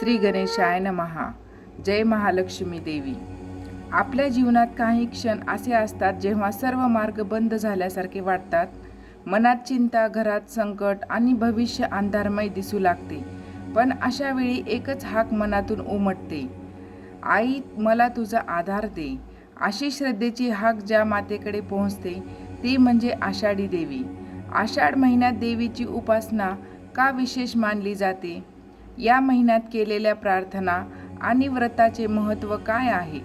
श्री गणेशाय नमः. जय महालक्ष्मी देवी. आपल्या जीवनात काही क्षण असे असतात जेव्हा सर्व मार्ग बंद झाल्यासारखे वाटतात. मनात चिंता, घरात संकट आणि भविष्य अंधारमय दिसू लागते. पण अशा वेळी एकच हाक मनातून उमटते, आई मला तुझा आधार दे. अशी श्रद्धेची हाक ज्या मातेकडे पोहोचते ती म्हणजे आषाढी देवी. आषाढ महिन्यात देवीची उपासना का विशेष मानली जाते? या महिन्यात केलेल्या प्रार्थना आणि व्रताचे महत्त्व काय आहे?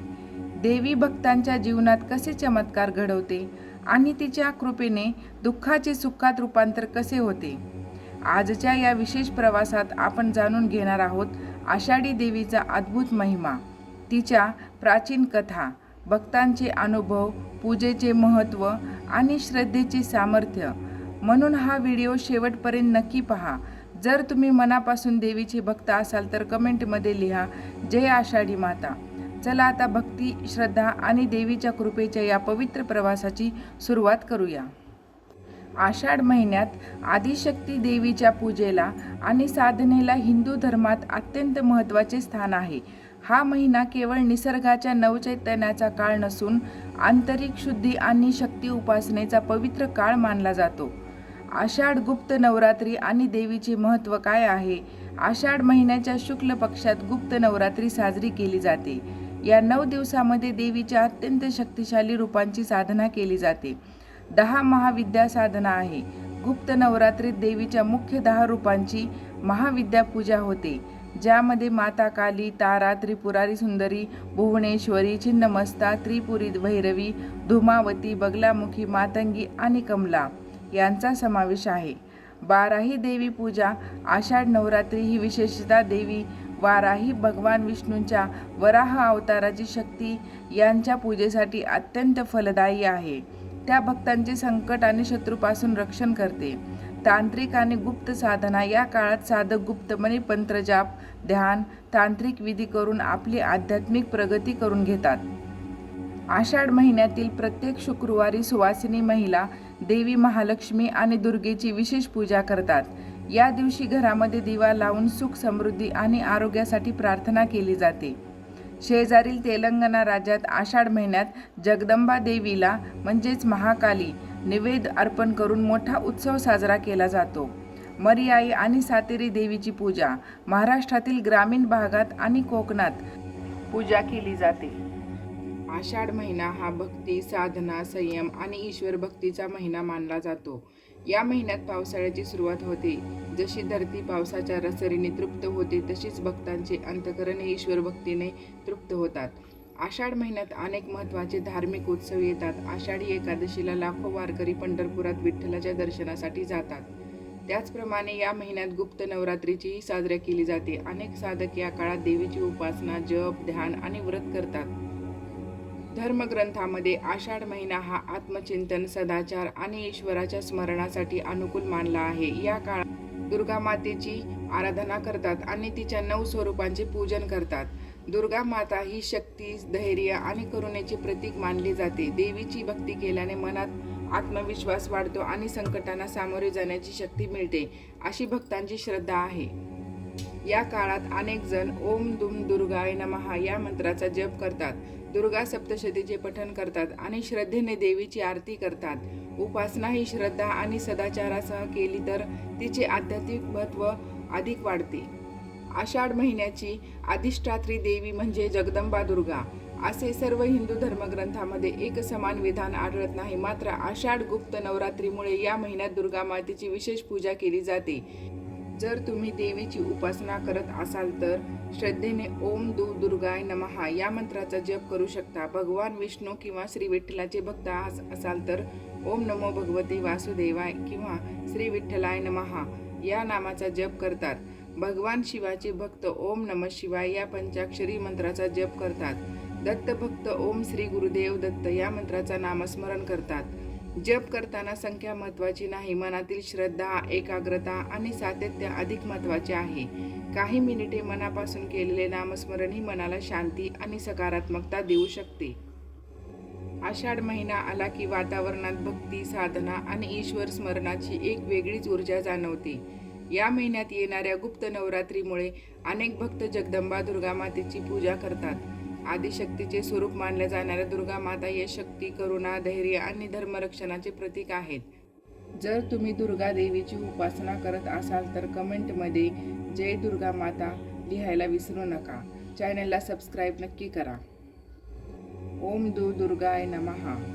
देवी भक्तांच्या जीवनात कसे चमत्कार घडवते आणि तिच्या कृपेने दुःखाचे सुखात रूपांतर कसे होते? आजच्या या विशेष प्रवासात आपण जाणून घेणार आहोत आषाढी देवीचा अद्भुत महिमा, तिच्या प्राचीन कथा, भक्तांचे अनुभव, पूजेचे महत्त्व आणि श्रद्धेचे सामर्थ्य. म्हणून हा व्हिडिओ शेवटपर्यंत नक्की पहा. जर तुम्ही मनापासून देवीचे भक्त असाल तर कमेंटमध्ये लिहा, जय आषाढी माता. चला आता भक्ती, श्रद्धा आणि देवीच्या कृपेच्या या पवित्र प्रवासाची सुरुवात करूया. आषाढ महिन्यात आदिशक्ती देवीच्या पूजेला आणि साधनेला हिंदू धर्मात अत्यंत महत्त्वाचे स्थान आहे. हा महिना केवळ निसर्गाच्या नवचैतन्याचा काळ नसून आंतरिक शुद्धी आणि शक्ती उपासनेचा पवित्र काळ मानला जातो. आषाढ गुप्त नवरात्री आणि देवीचे महत्त्व काय आहे? आषाढ महिन्याच्या शुक्ल पक्षात गुप्त नवरात्री साजरी केली जाते. या 9 दिवसामध्ये देवीच्या अत्यंत शक्तिशाली रूपांची साधना केली जाते. 10 महाविद्या साधना आहे. गुप्त नवरात्रीत देवीच्या मुख्य 10 रूपांची महाविद्या पूजा होते, ज्यामध्ये माता काली, तारा, त्रिपुरारी सुंदरी, भुवनेश्वरी, छिन्नमस्ता, त्रिपुरी भैरवी, धूमावती, बगलामुखी, मातंगी आणि कमला यांचा समावेश आहे. वाराही देवी पूजा. आषाढ नवरात्री ही विशेषतः देवी वाराही भगवान विष्णूंच्या वराह अवताराची शक्ती यांच्या पूजेसाठी अत्यंत फलदायी आहे. त्या भक्तांचे संकट आणि शत्रूपासून रक्षण करते. तांत्रिक आणि गुप्त साधना. या काळात साधक गुप्तपणे मंत्रजाप, ध्यान, तांत्रिक विधी करून आपली आध्यात्मिक प्रगती करून घेतात. आषाढ महिन्यातील प्रत्येक शुक्रवारी सुवासिनी महिला देवी महालक्ष्मी आणि दुर्गेची विशेष पूजा करतात. या दिवशी घरामध्ये दिवा लावून सुख, समृद्धी आणि आरोग्यासाठी प्रार्थना केली जाते. शेजारील तेलंगणा राज्यात आषाढ महिन्यात जगदंबा देवीला म्हणजेच महाकाली निवेद अर्पण करून मोठा उत्सव साजरा केला जातो. मरियाई आणि सातेरी देवीची पूजा. महाराष्ट्रातील ग्रामीण भागात आणि कोकणात पूजा केली जाते. आषाढ महिना हा भक्ती, साधना, संयम आणि ईश्वर भक्तीचा महिना मानला जातो. या महिन्यात पावसाळ्याची सुरुवात होते. जशी धरती पावसाच्या रसरीने तृप्त होते तशीच भक्तांचे अंतःकरण ईश्वर भक्तीने तृप्त होतात. आषाढ महिन्यात अनेक महत्त्वाचे धार्मिक उत्सव येतात. आषाढी एकादशीला लाखो वारकरी पंढरपुरात विठ्ठलाच्या दर्शनासाठी जातात. त्याचप्रमाणे या महिन्यात गुप्त नवरात्रीचीही साजरी केली जाते. अनेक साधक या काळात देवीची उपासना, जप, ध्यान आणि व्रत करतात. धर्मग्रंथामध्ये आषाढ महिना हा आत्मचिंतन, सदाचार आणि ईश्वराच्या स्मरणासाठी अनुकूल मानला आहे. या काळात दुर्गा मातेची आराधना करतात आणि तिच्या 9 स्वरूपांचे पूजन करतात. दुर्गा माता ही शक्ती, धैर्य आणि करुणेचे प्रतीक मानली जाते. देवीची भक्ती केल्याने मनात आत्मविश्वास वाढतो आणि संकटांना सामोरे जाण्याची शक्ती मिळते, अशी भक्तांची श्रद्धा आहे. या काळात अनेक जण ओम दुम दुर्गाय नमः या मंत्राचा जप करतात. दुर्गा सप्तशतीचे पठण करतात आणि श्रद्धेने देवीची आरती करतात. उपासना ही श्रद्धा आणि सदाचारासह केली तर तिचे आध्यात्मिक महत्त्व अधिक वाढते. आषाढ महिन्याची अधिष्ठात्री देवी म्हणजे जगदंबा दुर्गा असे सर्व हिंदू धर्मग्रंथामध्ये एक समान विधान आढळत नाही. मात्र आषाढ गुप्त नवरात्रीमुळे या महिन्यात दुर्गा मातेची विशेष पूजा केली जाते. जर तुम्ही देवीची उपासना करत असाल तर श्रद्धेने ओम दुर्गाय नमः या मंत्राचा जप करू शकता. भगवान विष्णू किंवा श्री विठ्ठलाचे भक्त असाल तर ओम नमो भगवते वासुदेवाय किंवा श्री विठ्ठलाय नमः या नामाचा जप करतात. भगवान शिवाचे भक्त ओम नमः शिवाय या पंचाक्षरी मंत्राचा जप करतात. दत्त भक्त ओम श्री गुरुदेव दत्त या मंत्राचा नामस्मरण करतात. जप करताना संख्या महत्त्वाची नाही, मनातील श्रद्धा, एकाग्रता आणि सातत्य अधिक महत्त्वाचे आहे. काही मिनिटे मनापासून केलेले नामस्मरण ही मनाला शांती आणि सकारात्मकता देऊ शकते. आषाढ महिना आला की वातावरणात भक्ती, साधना आणि ईश्वर स्मरणाची एक वेगळीच ऊर्जा जाणवते. या महिन्यात येणाऱ्या गुप्त नवरात्रीमुळे अनेक भक्त जगदंबा दुर्गा मातेची पूजा करतात. आदिशक्तीचे स्वरूप मानल्या जाणाऱ्या दुर्गा माता यश, शक्ती, करुणा, धैर्य आणि धर्मरक्षणाचे प्रतीक आहेत. जर तुम्ही दुर्गा देवीची उपासना करत असाल तर कमेंटमध्ये जय दुर्गा माता लिहायला विसरू नका. चॅनलला सबस्क्राईब नक्की करा. ओम दुर्गाय नमः.